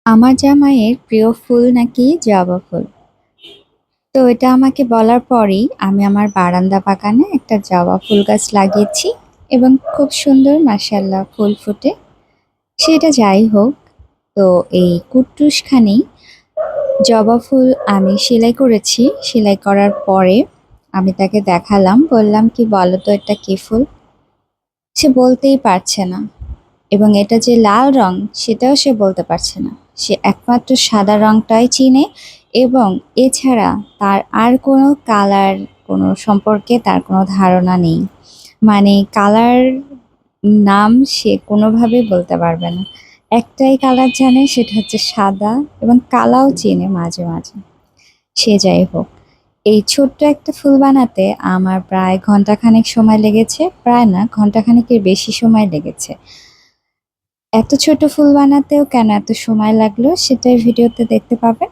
আমার জামাইয়ের প্রিয় ফুল নাকি জবা ফুল। তো এটা আমাকে বলার পরেই আমি আমার বারান্দা বাগানে একটা জবা ফুল গাছ লাগিয়েছি এবং খুব সুন্দর মাশাআল্লাহ ফুল ফুটে। সেটা যাই হোক, তো এই কুট্টুসখানি জবা ফুল আমি সেলাই করেছি। সেলাই করার পরে আমি তাকে দেখালাম, বললাম কি বলো তো এটা কি ফুল? সে বলতেই পারছে না। এবং এটা যে লাল রং সেটাও সে বলতে পারছে না। সে একমাত্র সাদা রংটাই চিনে এবং এছাড়া তার আর কোনো কালার কোনো সম্পর্কে তার কোনো ধারণা নেই। মানে কালার নাম সে কোনোভাবেই বলতে পারবে না। একটাই কালার জানে, সেটা হচ্ছে সাদা, এবং কালাও চেনে মাঝে মাঝে। সে যাই হোক, এই ছোট্ট একটা ফুল বানাতে আমার প্রায় ঘন্টাখানেক সময় লেগেছে। প্রায় না, ঘন্টাখানেকের বেশি সময় লেগেছে। এত ছোট ফুল বানাতেও কেন এত সময় লাগলো সেটাই ভিডিওতে দেখতে পাবেন।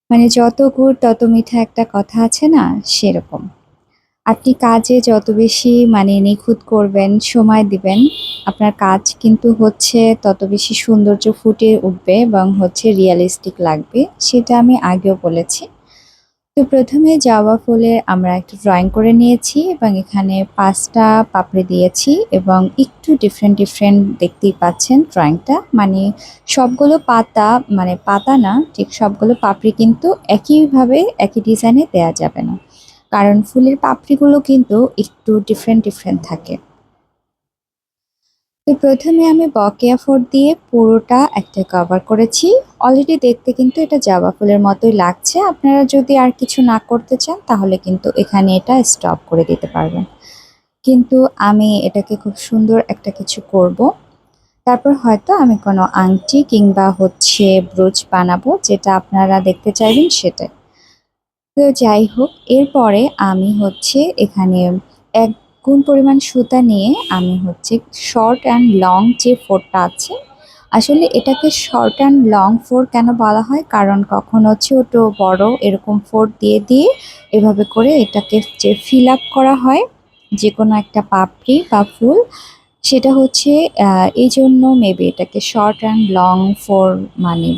মানে যত গুড় তত মিঠা একটা কথা আছে না, সেরকম। আপনি কাজে যত বেশি নিখুঁত করবেন, সময় দিবেন, আপনার কাজ কিন্তু হচ্ছে তত বেশি সৌন্দর্য ফুটে উঠবে এবং হচ্ছে রিয়েলিস্টিক লাগবে। সেটা আমি আগেও বলেছি। তো প্রথমে জবা ফুলের আমরা একটা ড্রয়িং করে নিয়েছি এবং এখানে ৫টা পাপড়ি দিয়েছি এবং একটু ডিফারেন্ট ডিফারেন্ট দেখতেই পাচ্ছেন ড্রয়িংটা। মানে সবগুলো পাতা, মানে পাতা না ঠিক, সবগুলো পাপড়ি কিন্তু একইভাবে একই ডিজাইনে দেয়া যাবে না, কারণ ফুলের পাপড়িগুলো কিন্তু একটু ডিফারেন্ট ডিফারেন্ট থাকে। তো প্রথমে আমি বকেয়া ফোর দিয়ে পুরোটা একটা কভার করেছি। অলরেডি দেখতে কিন্তু এটা জবা ফুলের মতোই লাগছে। আপনারা যদি আর কিছু না করতে চান তাহলে কিন্তু এখানে এটা স্টপ করে দিতে পারবেন। কিন্তু আমি এটাকে খুব সুন্দর একটা কিছু করব। তারপর হয়তো আমি কোনো আংটি কিংবা হচ্ছে ব্রোচ বানাবো, যেটা আপনারা দেখতে চাইবেন সেটাই। তো যাই হোক, এরপরে আমি হচ্ছে এখানে ১ গুণ পরিমাণ সুতা নিয়ে আমি হচ্ছে শর্ট অ্যান্ড লং যে ফোরটা আছে, আসলে এটাকে শর্ট অ্যান্ড লং ফোর কেন বলা হয়, কারণ কখনো ছোট বড় এরকম ফোর দিয়ে দিয়ে এভাবে করে এটাকে যে ফিল আপ করা হয় যে কোনো একটা পাপড়ি বা ফুল, সেটা হচ্ছে এই জন্য মেবি এটাকে শর্ট অ্যান্ড লং ফোর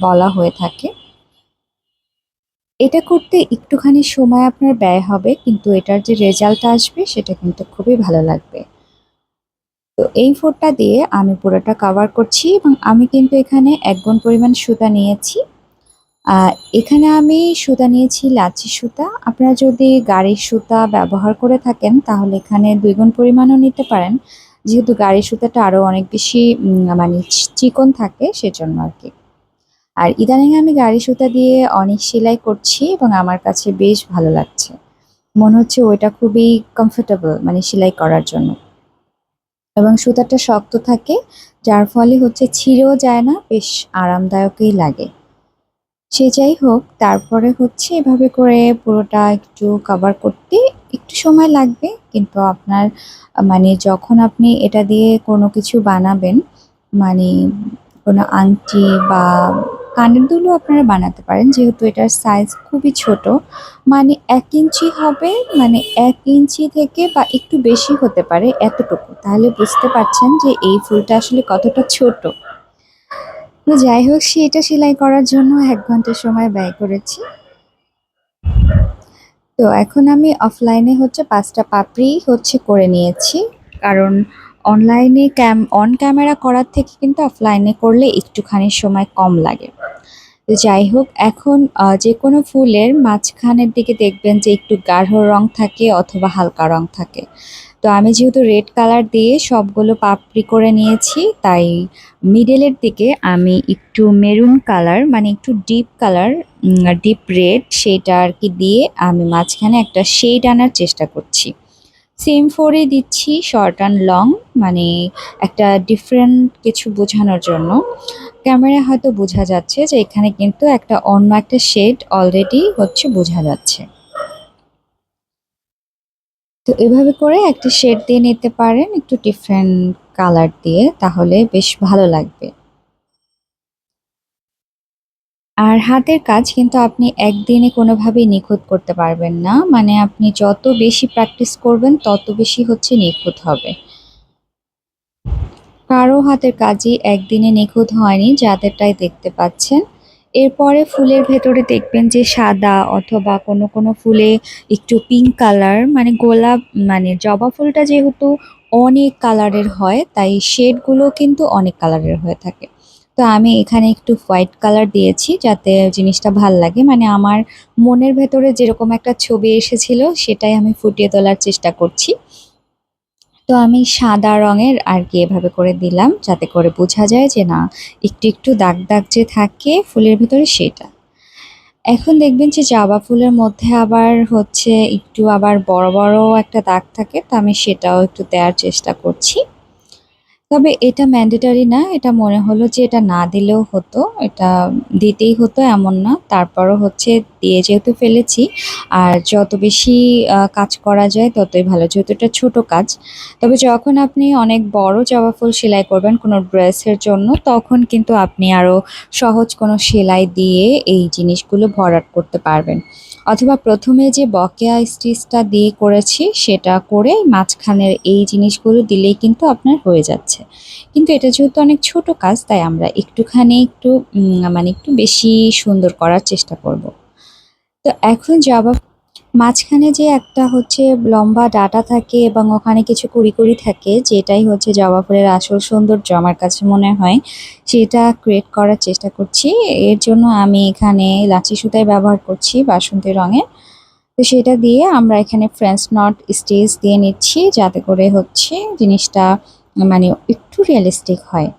বলা হয়ে থাকে। এটা করতে একটুখানি সময় আপনার ব্যয় হবে, কিন্তু এটার যে রেজাল্ট আসবে সেটা কিন্তু খুবই ভালো লাগবে। তো এই ফোঁড়টা দিয়ে আমি পুরোটা কভার করছি এবং আমি কিন্তু এখানে ১ গুণ পরিমাণ সুতা নিয়েছি। আ এখানে আমি সুতা নিয়েছি লাচি সুতা। আপনারা যদি গাড়ির সুতা ব্যবহার করে থাকেন তাহলে এখানে ২ গুণ পরিমাণও নিতে পারেন। যেহেতু গাড়ির সুতাটা আরো অনেক বেশি চিকন থাকে সেজন্য আরকি। আর ইদানিং আমি গাড়ি সুতা দিয়ে অনেক সেলাই করছি এবং আমার কাছে বেশ ভালো লাগছে। মনে হচ্ছে ওইটা খুবই কমফোর্টেবল সেলাই করার জন্য। এবং সুতাটা শক্ত থাকে, যার ফলে হচ্ছে ছিঁড়েও যায় না, বেশ আরামদায়কই লাগে। সে যাই হোক, তারপরে হচ্ছে এভাবে করে পুরোটা একটু কভার করতে একটু সময় লাগবে। কিন্তু আপনার যখন আপনি এটা দিয়ে কোনো কিছু বানাবেন, মানে কোনো আংটি বা কানের দুলও আপনারা বানাতে পারেন, যেহেতু এটার সাইজ খুবই ছোট। ১ ইঞ্চি হবে, ১ ইঞ্চি থেকে বা একটু বেশি হতে পারে এতটুকু। তাহলে বুঝতে পারছেন যে এই ফুলটা আসলে কতটা ছোট। তো যাই হোক, সেটা সেলাই করার জন্য ১ ঘন্টা সময় ব্যয় করেছি। তো এখন আমি অফলাইনে হচ্ছে ৫টা পাপড়ি হচ্ছে করে নিয়েছি। কারণ অনলাইনে অন ক্যামেরা করার থেকে কিন্তু অফলাইনে করলে একটুখানি সময় কম লাগে। তো যাই হোক, এখন যেকোনো ফুলের মাঝখানের দিকে দেখবেন যে একটু গাঢ় রং থাকে অথবা হালকা রং থাকে। তো আমি যেহেতু রেড কালার দিয়ে সবগুলো পাপড়ি করে নিয়েছি, তাই মিডলের দিকে আমি একটু মেরুন কালার, একটু ডিপ কালার, ডিপ রেড, সেইটা আরকি দিয়ে আমি মাঝখানে একটা শেড আনার চেষ্টা করছি। সেম ফোরই দিচ্ছি শর্ট অ্যান্ড লং, মানে একটা ডিফারেন্ট কিছু বোঝানোর জন্য। ক্যামেরায় হয়তো বোঝা যাচ্ছে যে এখানে কিন্তু একটা অন্য একটা শেড অলরেডি হচ্ছে বোঝা যাচ্ছে। তো এভাবে করে একটা শেড দিয়ে নিতে পারেন একটু ডিফারেন্ট কালার দিয়ে, তাহলে বেশ ভালো লাগবে। আর হাতের কাজ কিন্তু আপনি একদিনে কোনোভাবেই নিখুঁত করতে পারবেন না। আপনি যত বেশি প্র্যাকটিস করবেন তত বেশি হচ্ছে নিখুঁত হবে। কারো হাতের কাজই একদিনে নিখুঁত হয়নি, যাদেরটাই দেখতে পাচ্ছেন। এরপরে ফুলের ভেতরে দেখবেন যে সাদা অথবা কোনো কোনো ফুলে একটু পিঙ্ক কালার, মানে গোলাপ, মানে জবা ফুলটা যেহেতু অনেক কালারের হয় তাই শেডগুলো কিন্তু অনেক কালারের হয়ে থাকে। তো আমি এখানে একটু হোয়াইট কালার দিয়েছি যাতে জিনিসটা ভাল লাগে, মানে আমার মনের ভেতরে যেরকম একটা ছবি এসেছিল সেটাই আমি ফুটিয়ে তোলার চেষ্টা করছি। তো আমি সাদা রঙের আর কি এভাবে করে দিলাম যাতে করে বোঝা যায় যে না, একটু একটু দাগ দাগ যে থাকে ফুলের ভিতরে সেটা। এখন দেখবেন যে জবা ফুলের মধ্যে আবার হচ্ছে একটু আবার বড় বড় একটা দাগ থাকে, তো আমি সেটাও একটু দেওয়ার চেষ্টা করছি। তবে এটা ম্যান্ডেটরি না, এটা মনে হলো যে এটা না দিলেও হতো, এটা দিতেই হতো এমন না। তারপরও হচ্ছে দিয়ে যেহেতু ফেলেছি, আর যত বেশি কাজ করা যায় ততই ভালো, যেহেতু এটা ছোট কাজ। তবে যখন আপনি অনেক বড় জবা ফুল সেলাই করবেন কোনো ড্রেসের জন্য, তখন কিন্তু আপনি আরও সহজ কোনো সেলাই দিয়ে এই জিনিসগুলো ভরাট করতে পারবেন। অথবা প্রথমে যে বকেয়া স্টিচটা দিয়ে করেছি সেটা করে মাঝখানের এই জিনিসগুলো দিলেই কিন্তু আপনার হয়ে যাচ্ছে। কিন্তু এটা যেহেতু অনেক ছোট কাজ তাই আমরা একটুখানি একটু মানে একটু বেশি সুন্দর করার চেষ্টা করব। তো এখন জবা মাঝখানে যে একটা হচ্ছে লম্বা ডাঁটা থাকে এবং ওখানে কিছু কুড়ি কুড়ি থাকে, যেটাই হচ্ছে জবা ফুলের আসল সৌন্দর্য আমার কাছে মনে হয়, সেটা ক্রিয়েট করার চেষ্টা করছি। এর জন্য আমি এখানে লাচি সুতাই ব্যবহার করছি বাসন্তী রঙের। তো সেটা দিয়ে আমরা এখানে ফ্রেঞ্চ নট স্টিচ দিয়ে নিচ্ছি যাতে করে হচ্ছে জিনিসটা মানে একটু রিয়েলিস্টিক হয়।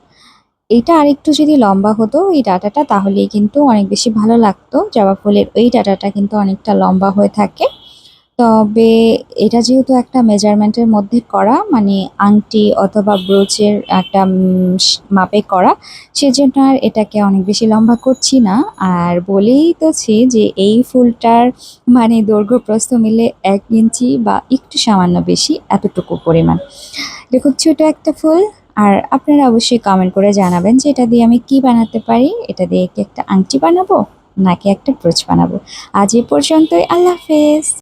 এটা আরেকটু যদি লম্বা হতো এই ডাঁটাটা তাহলেই কিন্তু অনেক বেশি ভালো লাগতো। জবা ফুলের এই ডাঁটাটা কিন্তু অনেকটা লম্বা হয়ে থাকে। তবে এটা যেহেতু একটা মেজারমেন্টের মধ্যে করা, মানে আংটি অথবা ব্রোচের একটা মাপে করা, সেজন্য আর এটাকে অনেক বেশি লম্বা করছি না। আর বলেই তোছি যে এই ফুলটার মানে দৈর্ঘ্য প্রস্থ মিলে 1 ইঞ্চি বা একটু সামান্য বেশি, এতটুকু পরিমাণ। এটা খুব ছোট একটা ফুল। আর আপনারা অবশ্যই কমেন্ট করে জানাবেন যে এটা দিয়ে আমি কি বানাতে পারি। এটা দিয়ে কি একটা আংটি বানাবো নাকি একটা ব্রোচ বানাবো। আজ এ পর্যন্তই, আল্লাহ হাফেজ।